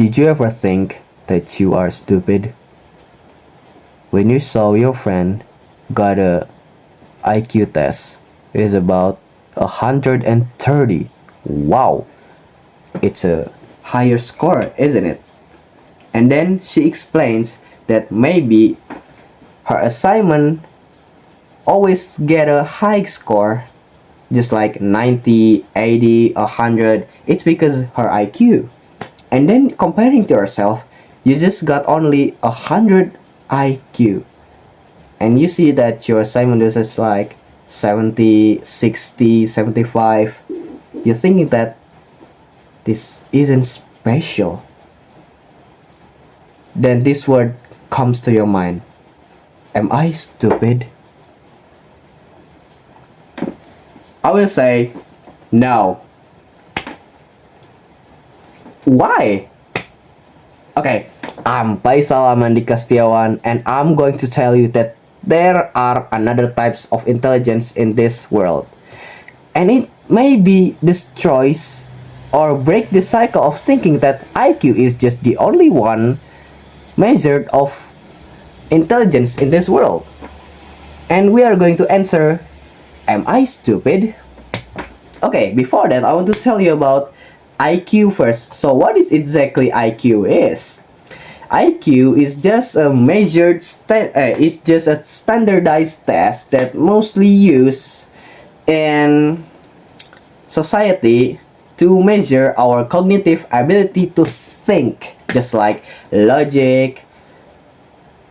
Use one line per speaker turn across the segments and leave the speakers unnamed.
Did you ever think that you are stupid? When you saw your friend got a IQ test is about 130. Wow, it's a higher score, isn't it? And then she explains that maybe her assignment always get a high score, just like 90, 80, 100. It's because her IQ. And then comparing to herself, you just got only 100 IQ. And you see that your assignment is like 70, 60, 75. You're thinking that this isn't special. Then this word comes to your mind. Am I stupid? I will say no. Why? Okay, I'm Faisal Amandika Setiawan, and I'm going to tell you that there are another types of intelligence in this world. And it may be destroys or break the cycle of thinking that IQ is just the only one measured of intelligence in this world. And we are going to answer, am I stupid? Okay, before that, I want to tell you about IQ first. So what is exactly IQ is? IQ is just a it's just a standardized test that mostly used in society to measure our cognitive ability to think, just like logic,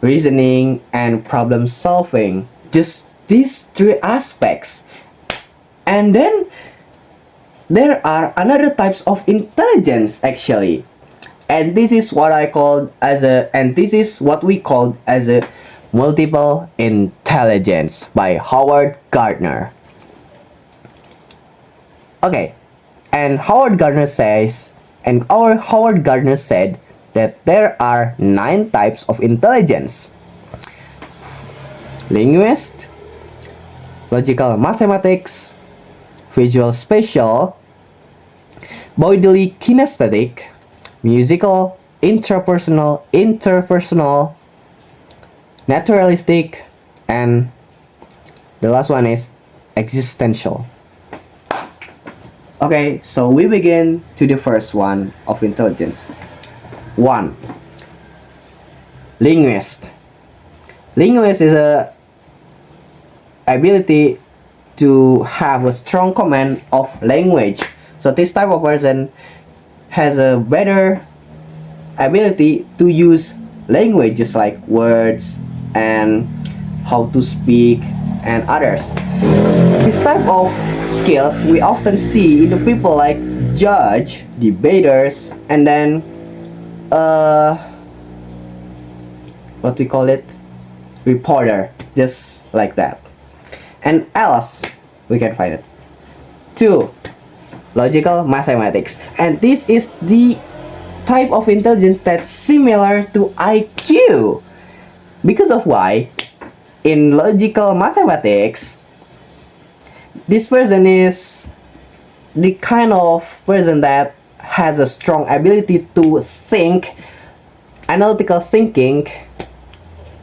reasoning, and problem solving. Just these three aspects. And then there are another types of intelligence actually. And this is what we call as a multiple intelligence by Howard Gardner. Okay, and Howard Gardner said that there are 9 types of intelligence: linguist, logical mathematics, visual spatial, bodily kinesthetic, musical, interpersonal, naturalistic, and the last one is existential. Okay, so we begin to the first one of intelligence. 1. Linguist. Linguist is a ability to have a strong command of language. So this type of person has a better ability to use languages like words and how to speak and others. This type of skills we often see in the people like judge, debaters, and then what we call it, reporter, just like that. And else we can find it. 2. Logical mathematics. And this is the type of intelligence that's similar to IQ. Because of why? In logical mathematics, this person is the kind of person that has a strong ability to think, analytical thinking,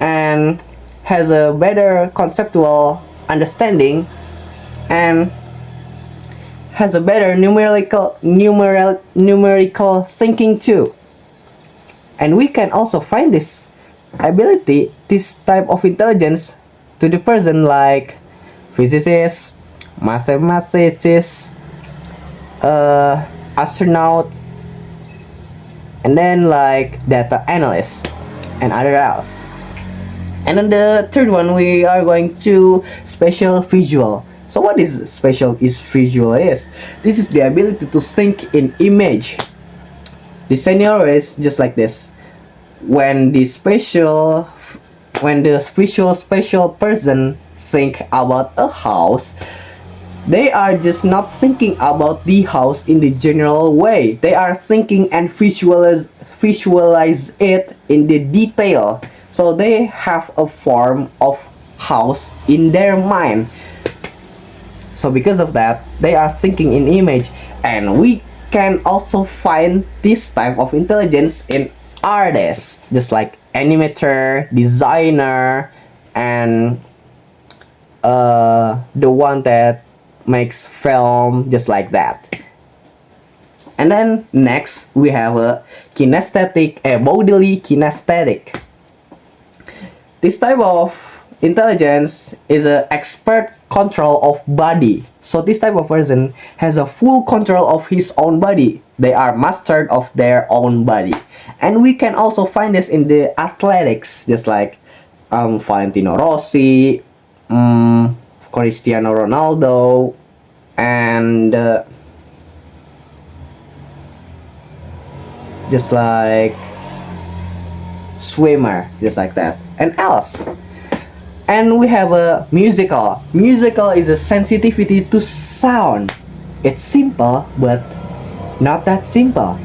and has a better conceptual understanding, and has a better numerical thinking too. And we can also find this type of intelligence to the person like physicists, mathematicists, astronaut, and then like data analysts and other else. And then the third one, we are going to spatial visual. So what is spatial visual is? This is the ability to think in image. The scenario is just like this. When the visual spatial person think about a house, they are just not thinking about the house in the general way. They are thinking and visualize it in the detail. So they have a form of house in their mind. So because of that, they are thinking in image, and we can also find this type of intelligence in artists, just like animator, designer, and the one that makes film, just like that. And then next we have a bodily kinesthetic. This type of intelligence is an expert control of body. So this type of person has a full control of his own body. They are mastered of their own body. And we can also find this in the athletics, just like Valentino Rossi, Cristiano Ronaldo, and just like swimmer, just like that, and else. And we have a musical. Musical is a sensitivity to sound. It's simple, but not that simple.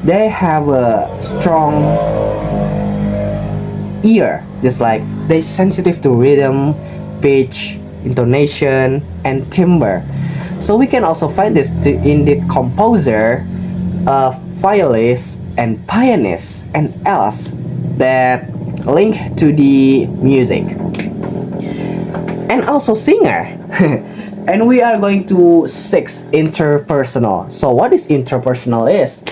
They have a strong ear, just like they sensitive to rhythm, pitch, intonation, and timbre. So we can also find this in the composer, violist, and pianist, and else that link to the music. And also singer. And we are going to 6 interpersonal. So what is interpersonal is?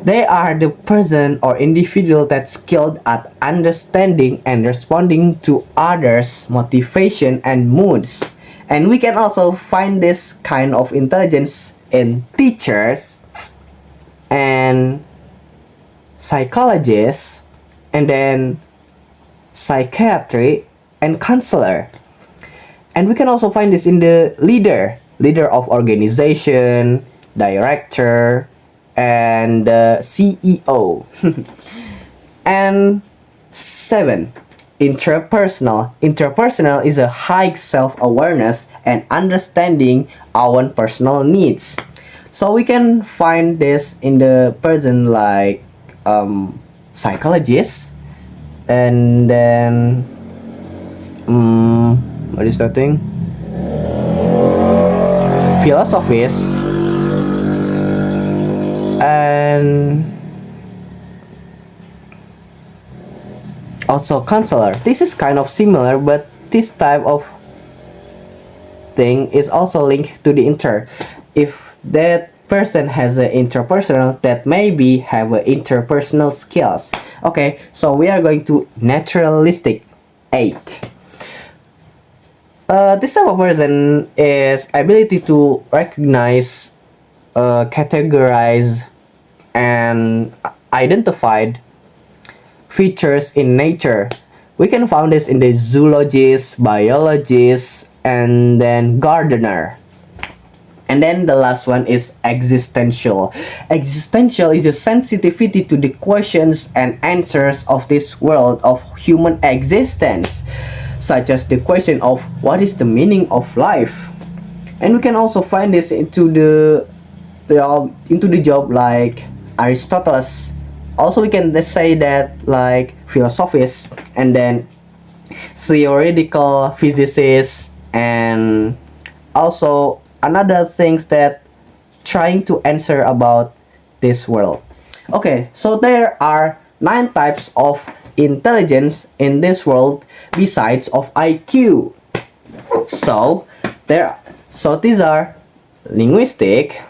They are the person or individual that's skilled at understanding and responding to others' motivation and moods. And we can also find this kind of intelligence in teachers and psychologists, and then psychiatry and counselor. And we can also find this in the leader of organization, director, and CEO. And 7, interpersonal. Interpersonal is a high self-awareness and understanding our own personal needs. So we can find this in the person like psychologist, and then what is that thing? Philosophist, and also counselor. This is kind of similar, but this type of thing is also linked to the inter. If that person has an interpersonal, that maybe have a interpersonal skills. Okay, so we are going to naturalistic 8. This type of person is ability to recognize, categorize, and identify features in nature. We can find this in the zoologist, biologist, and then gardener. And then the last one is existential. Existential is a sensitivity to the questions and answers of this world of human existence, such as the question of what is the meaning of life. And we can also find this into the job like Aristotle. Also we can say that like philosophers, and then theoretical physicists, and also another things that trying to answer about this world. Okay, so there are 9 types of intelligence in this world besides of IQ. So these are linguistic,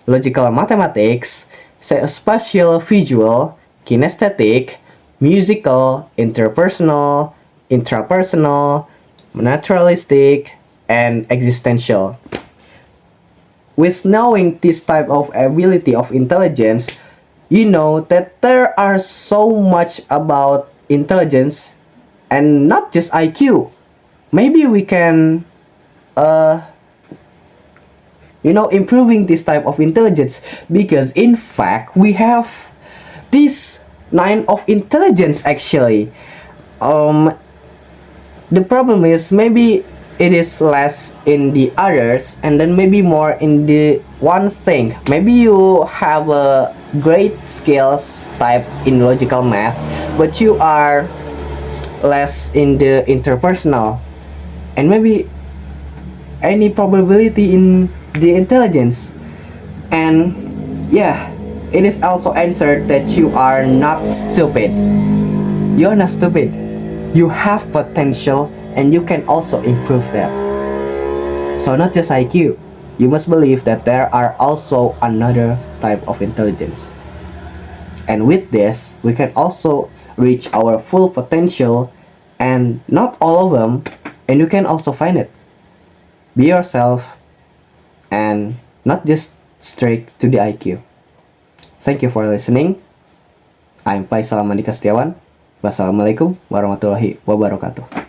logical mathematics, spatial visual, kinesthetic, musical, interpersonal, intrapersonal, naturalistic, and existential. With knowing this type of ability of intelligence, you know that there are so much about intelligence and not just IQ. Maybe we can improving this type of intelligence, because in fact we have this 9 of intelligence actually. The problem is maybe it is less in the others, and then maybe more in the one thing. Maybe you have a great skills type in logical math, but you are less in the interpersonal, and maybe any probability in the intelligence. And Yeah, it is also answered that you are not stupid. You're not stupid. You have potential and you can also improve that. So not just IQ, you must believe that there are also another type of intelligence. And with this, we can also reach our full potential and not all of them, and you can also find it. Be yourself and not just straight to the IQ. Thank you for listening. I'm Faisal Mandika Setiawan. Wassalamualaikum warahmatullahi wabarakatuh.